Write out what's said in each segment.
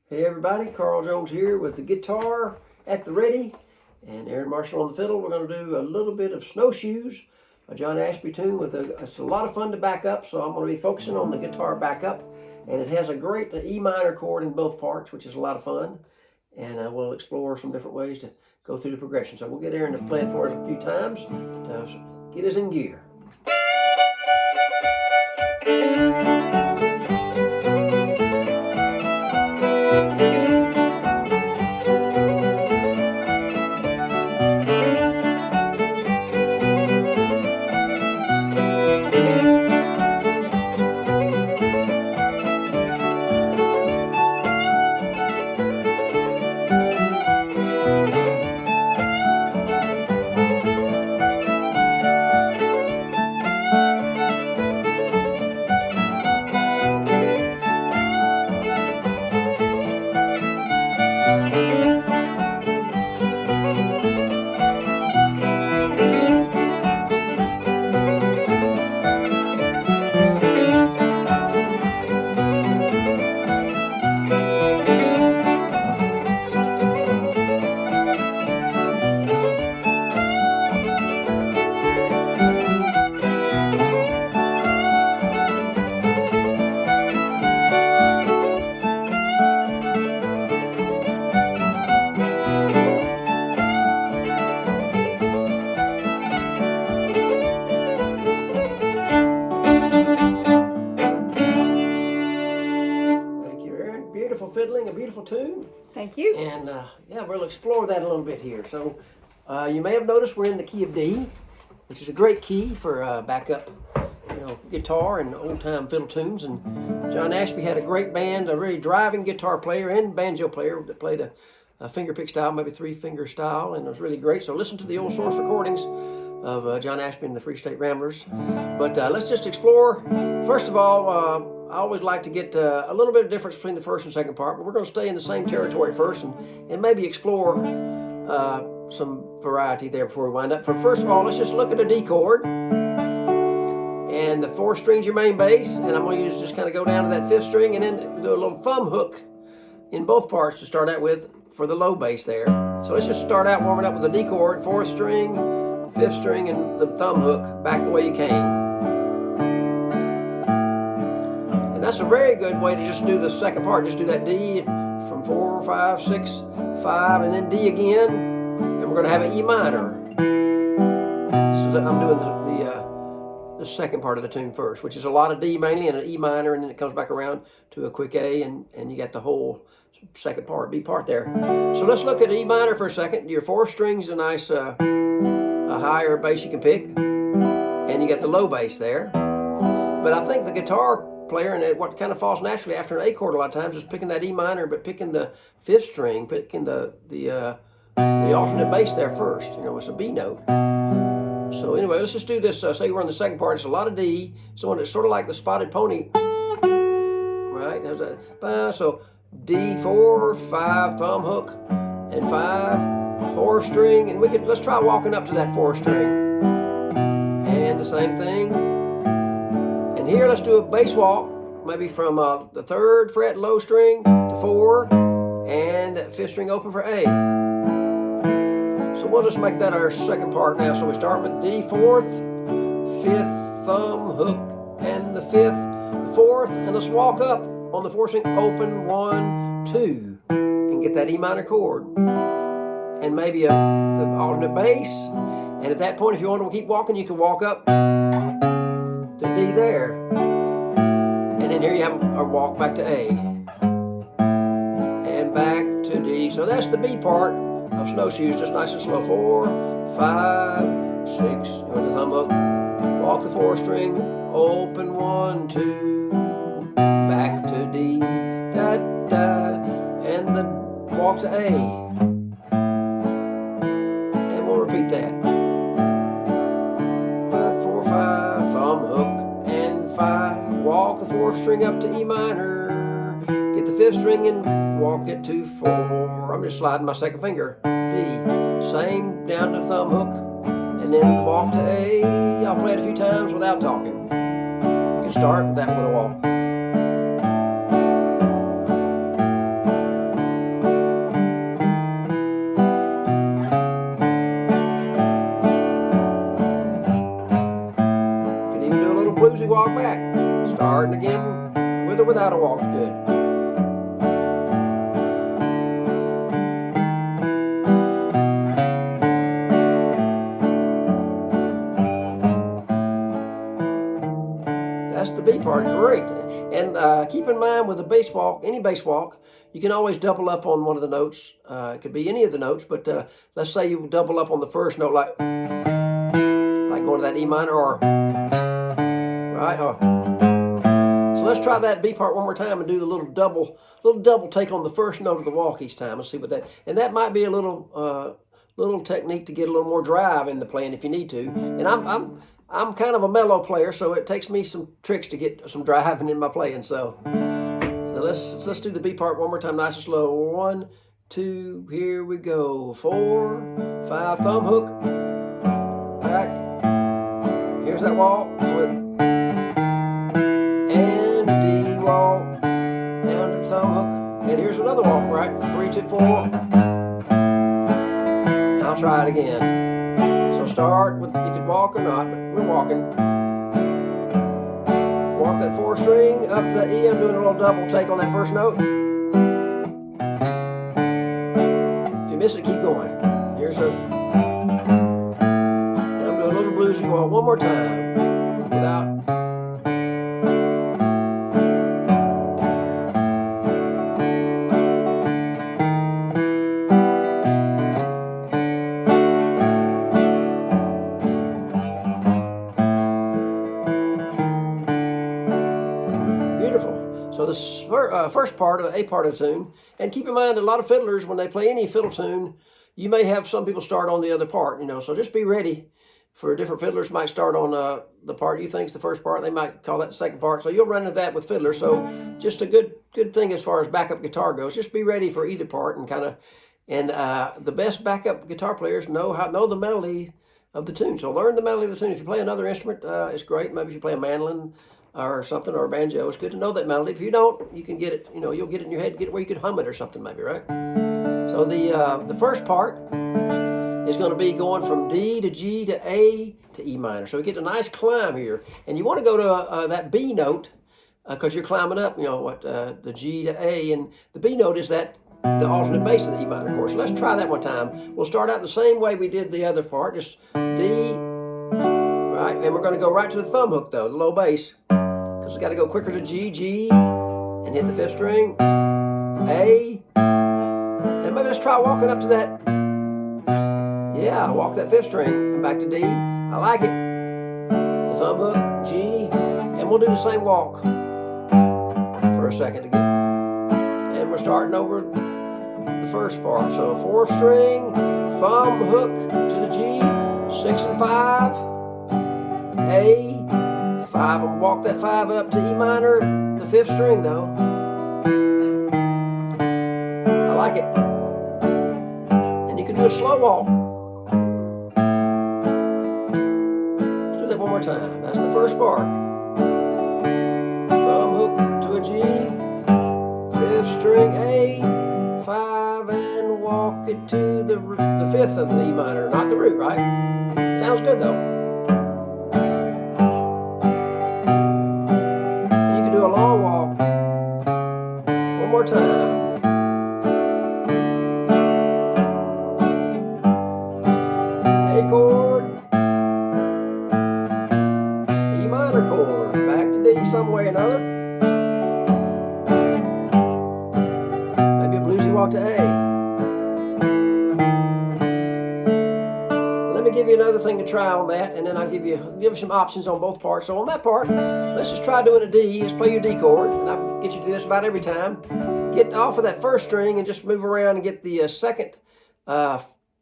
Hey everybody, Carl Jones here with the guitar at the ready and Erynn Marshall on the fiddle. We're going to do a little bit of Snowshoes, a John Ashby tune it's a lot of fun to back up, so I'm going to be focusing on the guitar backup, and it has a great E minor chord in both parts, which is a lot of fun, and we'll explore some different ways to go through the progression. So we'll get Erynn to play it for us a few times to get us in gear. Beautiful fiddling, a beautiful tune. Thank you. And yeah, we'll explore that a little bit here. So you may have noticed we're in the key of D, which is a great key for backup, guitar and old-time fiddle tunes. And John Ashby had a great band, a really driving guitar player and banjo player that played a fingerpick style, maybe three-finger style, and it was really great. So listen to the old source recordings of John Ashby and the Free State Ramblers. But let's just explore. First of all, I always like to get a little bit of difference between the first and second part, but we're going to stay in the same territory first and maybe explore some variety there before we wind up. First of all, let's just look at a D chord. And the 4th string's your main bass, and I'm going to just kind of go down to that 5th string and then do a little thumb hook in both parts to start out with for the low bass there. So let's just start out warming up with the D chord, 4th string, 5th string, and the thumb hook back the way you came. And that's a very good way to just do the second part. Just do that D from 4, 5, 6, 5, and then D again. And we're going to have an E minor. I'm doing the second part of the tune first, which is a lot of D mainly and an E minor, and then it comes back around to a quick A, and you got the whole second part, B part there. So let's look at E minor for a second. Your 4th string's a nice a higher bass you can pick, and you got the low bass there. But I think the guitar player, and what kind of falls naturally after an A chord a lot of times, is picking that E minor, but picking the 5th string, picking the alternate bass there first. It's a B note. So anyway, let's just do this. Say we're on the second part. It's a lot of D. So it's sort of like the Spotted Pony, right? How's that? So D, 4, 5, thumb hook, and 5, 4th string, and let's try walking up to that 4th string, and the same thing. And here, let's do a bass walk, maybe from the 3rd fret low string to 4, and 5th string open for A. So we'll just make that our second part now. So we start with D, 4th, 5th, thumb, hook, and the 5th, 4th, and let's walk up on the 4th string, open, 1, 2, and get that E minor chord, and maybe the alternate bass. And at that point, if you want to keep walking, you can walk up to D there, and then here you have a walk back to A, and back to D. So that's the B part of Snowshoes, just nice and slow. 4, 5, 6, with the thumb hook, walk the 4th string, open, 1, 2, back to D, da, da, and then walk to A, and we'll repeat that. 5, 4, 5, thumb hook, and 5, walk the 4th string up to E minor, get the 5th string and walk it to 4. I'm just sliding my second finger, D, same down to thumb hook, and then walk to A. I'll play it a few times without talking. You can start with that little walk. With or without a walk is good. That's the B part, great. And keep in mind with a bass walk, any bass walk, you can always double up on one of the notes. It could be any of the notes, but let's say you double up on the first note, like going to that E minor, or right. So let's try that B part one more time and do the little double take on the first note of the walk each time. Let's see what that. And that might be a little technique to get a little more drive in the playing if you need to. And I'm kind of a mellow player, so it takes me some tricks to get some driving in my playing. So let's do the B part one more time, nice and slow. 1, 2, here we go. 4, 5, thumb hook, back. Here's that walk with and D walk down to the thumb hook, and here's another walk, right? 3, 2, 4. I'll try it again. So start with, you could walk or not, but we're walking. Walk that 4 string up to the E. I'm doing a little double take on that first note. If you miss it, keep going. Here's a, and I'm doing a little bluesy walk one more time without. So the first part, of the A part of the tune, and keep in mind a lot of fiddlers, when they play any fiddle tune, you may have some people start on the other part, so just be ready for different fiddlers might start on the part you think is the first part, they might call that the second part, so you'll run into that with fiddlers. So just a good thing as far as backup guitar goes, just be ready for either part and the best backup guitar players know the melody of the tune, so learn the melody of the tune. If you play another instrument, it's great. Maybe if you play a mandolin or something, or a banjo, it's good to know that melody. If you don't, you can get it, you'll get it in your head, get it where you could hum it or something maybe, right? So the first part is going to be going from D to G to A to E minor. So we get a nice climb here. And you want to go to that B note because you're climbing up, the G to A. And the B note is the alternate bass of the E minor chord. So let's try that one time. We'll start out the same way we did the other part, just D, right? And we're going to go right to the thumb hook though, the low bass. Because we got to go quicker to G, and hit the 5th string, A, and maybe let's try walking up to that, walk that 5th string, and back to D, I like it, the thumb hook, G, and we'll do the same walk for a second again, and we're starting over the first part, so 4th string, thumb hook to the G, 6 and 5, A, 5, and walk that 5 up to E minor, the 5th string though. I like it. And you can do a slow walk. Let's do that one more time. That's the first part. Thumb hook to a G, 5th string A, 5, and walk it to the 5th of the E minor, not the root, right? Sounds good though. A long walk. One more time. A chord, E minor chord, back to D some way or another. Maybe a bluesy walk to A. Let me give you another thing to try on that, and then I'll give you some options on both parts. So on that part, let's just try doing a D. Just play your D chord, and I'll get you to do this about every time. Get off of that 1st string and just move around and get the 2nd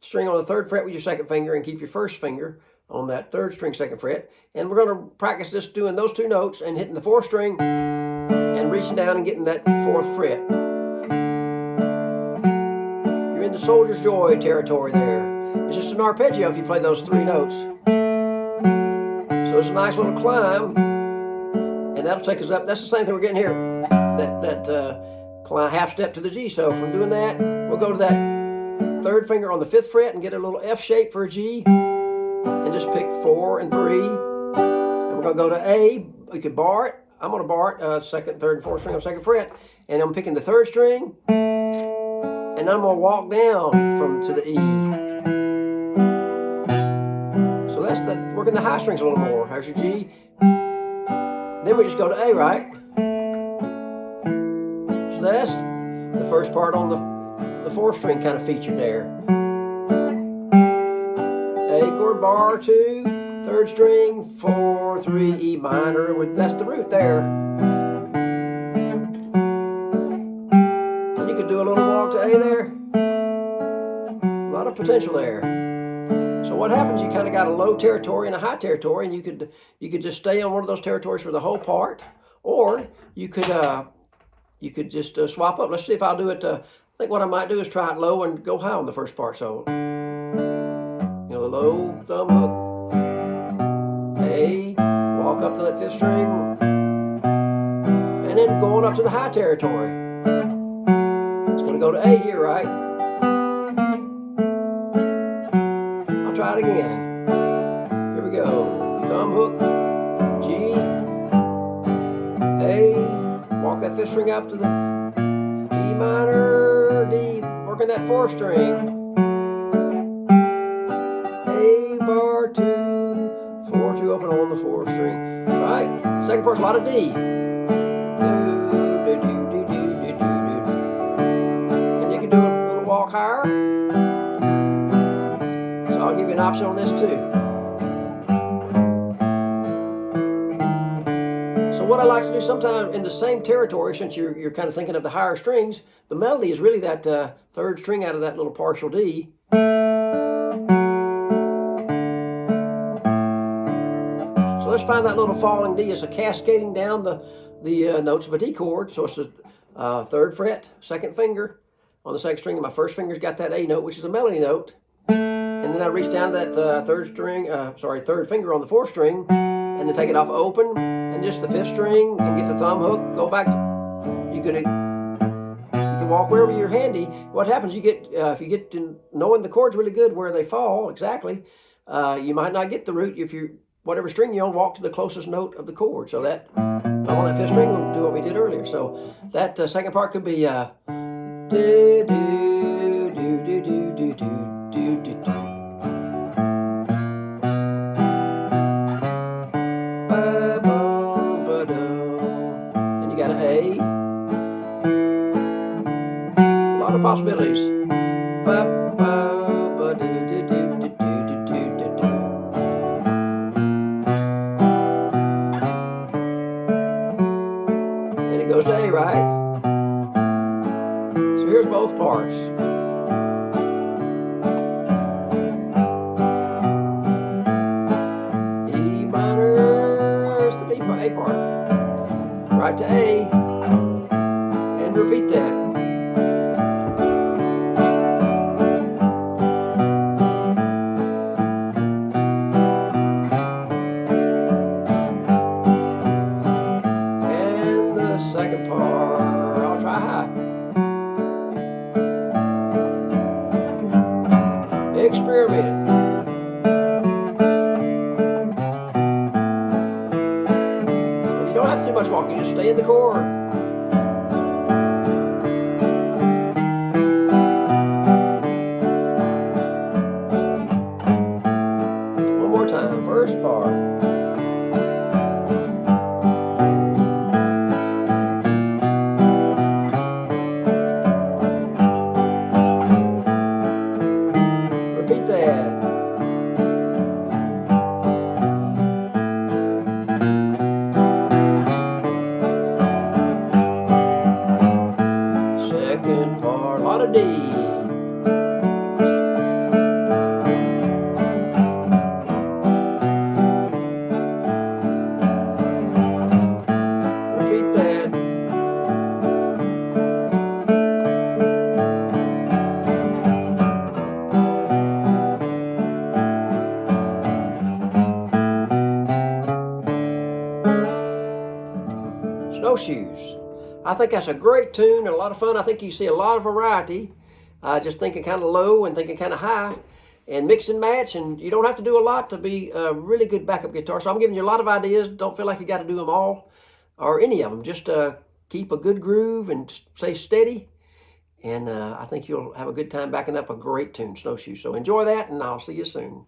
string on the 3rd fret with your 2nd finger, and keep your 1st finger on that 3rd string 2nd fret. And we're going to practice this doing those 2 notes and hitting the 4th string and reaching down and getting that 4th fret. You're in the soldier's joy territory there. It's just an arpeggio if you play those 3 notes. So it's a nice little climb, and that'll take us up. That's the same thing we're getting here, that climb half step to the G. So from doing that, we'll go to that 3rd finger on the 5th fret and get a little F shape for a G, and just pick 4 and 3. And we're going to go to A. We could bar it. gonna bar it second, third, and fourth string on second fret, and I'm picking the third string, and I'm gonna walk down to the E. So that's working the high strings a little more. There's your G. Then we just go to A, right? So that's the first part on the fourth string kind of featured there. A chord, bar 2, third string, 4, 3, E minor. That's the root there. And you could do a little walk to A there. A lot of potential there. So what happens? You kind of got a low territory and a high territory, and you could just stay on one of those territories for the whole part, or you could just swap up. Let's see if I'll do it. I think what I might do is try it low and go high on the first part. So the low thumb hook, A, walk up to that fifth string, and then going up to the high territory. It's going to go to A here, right? I'll try it again. Here we go. Thumb hook, G, A, walk that fifth string up to the E minor, D, working that fourth string. A, bar 2, 4, 2 open on the fourth string. Right? Second part's a lot of D. And you can do a little walk higher. So I'll give you an option on this too. So what I like to do sometimes in the same territory, since you're kind of thinking of the higher strings, the melody is really that third string out of that little partial D. Let's find that little falling D. It's a cascading down the notes of a D chord. So it's the third fret, second finger on the second string, and my first finger's got that A note, which is a melody note. And then I reach down to that third finger on the fourth string, and then take it off open, and just the fifth string, and get the thumb hook. Go back. You can walk wherever you're handy. What happens? You get if you get to knowing the chords really good where they fall exactly, you might not get the root if you. Whatever string you're on, walk to the closest note of the chord. So that, on that fifth string, we'll do what we did earlier. So that second part could be do do do do do do do do do. And you got an A. A lot of possibilities. Goes to A, right? So here's both parts. E minor is the A part. Right to A, and repeat that. Second part, I'll try high. Experiment. And you don't have to do much walking, just stay in the chord. One more time, first part. Second part, a lot of D. Repeat that. Snowshoes. I think that's a great tune and a lot of fun. I think you see a lot of variety, just thinking kind of low and thinking kind of high, and mix and match, and you don't have to do a lot to be a really good backup guitar. So I'm giving you a lot of ideas. Don't feel like you got to do them all or any of them. Just keep a good groove and stay steady. And I think you'll have a good time backing up a great tune, Snowshoes. So enjoy that, and I'll see you soon.